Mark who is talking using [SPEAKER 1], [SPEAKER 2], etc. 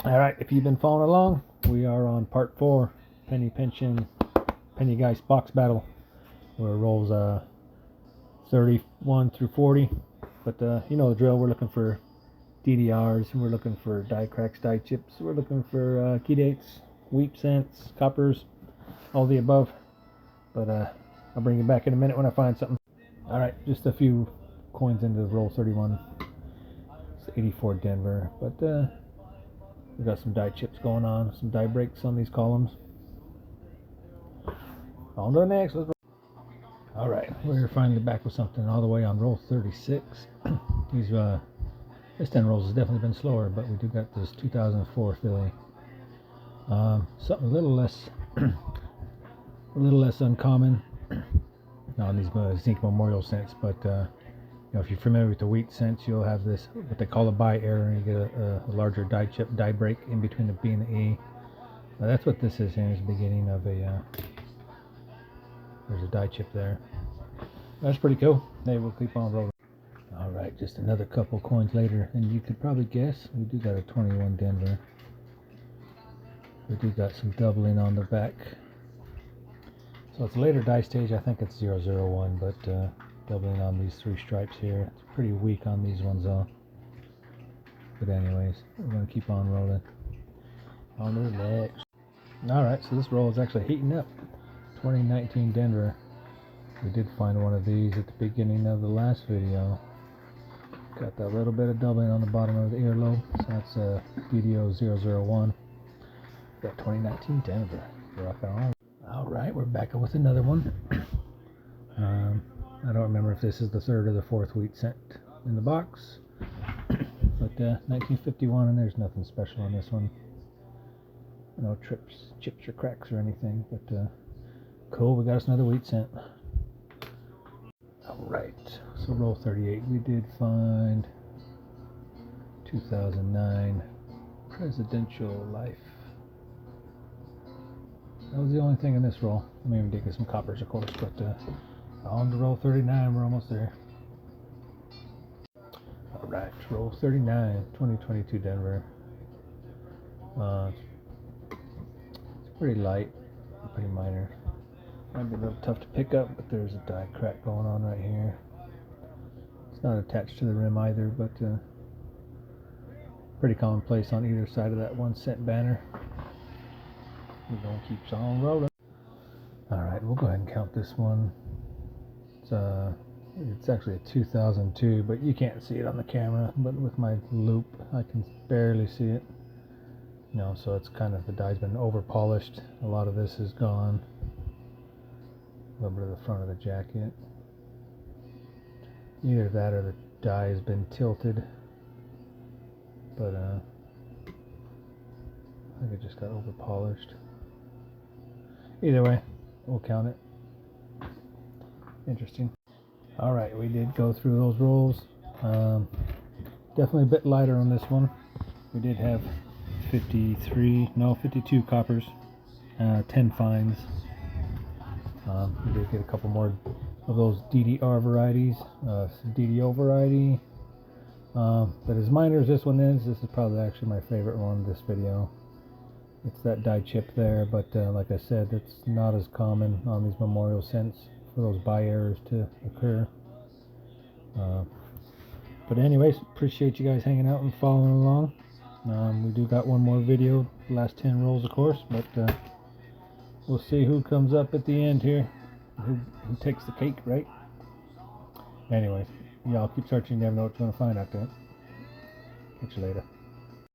[SPEAKER 1] Alright, if you've been following along, we are on part 4, Penny Pension, Penny Geist box battle, where it rolls 31 through 40. But you know the drill, we're looking for DDRs, we're looking for die cracks, die chips, we're looking for key dates, weep cents, coppers, all the above. But I'll bring you back in a minute when I find something. Alright, just a few coins into roll 31. It's 84 Denver, but we got some die chips going on, some die breaks on these columns. On to the next. Alright, we're finally back with something all the way on roll 36. This 10 rolls has definitely been slower, but we do got this 2004 Philly. Something a little less uncommon on these Zinc Memorial cents, but you know, if you're familiar with the wheat cents, you'll have this what they call a buy error, and you get a larger die chip die break in between the B and the E. Now that's what this is here. Is the beginning of a there's a die chip there. That's pretty cool. Hey, we'll keep on rolling. All right, just another couple coins later, and you could probably guess we do got a 21 Denver. We do got some doubling on the back. So it's a later die stage. I think it's 001, but doubling on these 3 stripes here. It's pretty weak on these ones though. But anyways, we're gonna keep on rolling. On to the next. All right, so this roll is actually heating up. 2019 Denver. We did find one of these at the beginning of the last video. Got that little bit of doubling on the bottom of the earlobe. So that's BDO 001. Got 2019 Denver. Rock on. Alright, we're back with another one. I don't remember if this is the 3rd or the 4th wheat cent in the box. But 1951, and there's nothing special on this one. No chips or cracks or anything. But cool, we got us another wheat cent. Alright, so roll 38. We did find 2009 Presidential Life. That was the only thing in this roll. I mean, we did get some coppers, of course, but on to roll 39, we're almost there. Alright, roll 39, 2022 Denver. It's pretty light, pretty minor. Might be a little tough to pick up, but there's a die crack going on right here. It's not attached to the rim either, but pretty commonplace on either side of that 1 cent banner. We're going to keep on rolling. Alright, we'll go ahead and count this one. It's actually a 2002, but you can't see it on the camera. But with my loop, I can barely see it. You know, so it's kind of, the die's been over polished. A lot of this is gone. A little bit of the front of the jacket. Either that or the die has been tilted. But I think it just got over polished. Either way, we'll count it. Interesting. Alright, we did go through those rolls. Definitely a bit lighter on this one. We did have 52 coppers, 10 fines. We did get a couple more of those DDR varieties, DDO variety. But as minor as this one is, this is probably actually my favorite one in this video. It's that die chip there, but like I said, it's not as common on these memorial cents for those buy errors to occur. But anyways, appreciate you guys hanging out and following along. We do got one more video, last 10 rolls of course, but we'll see who comes up at the end here, who takes the cake, right? Anyways, y'all keep searching, you never know what you're going to find out there. Catch you later.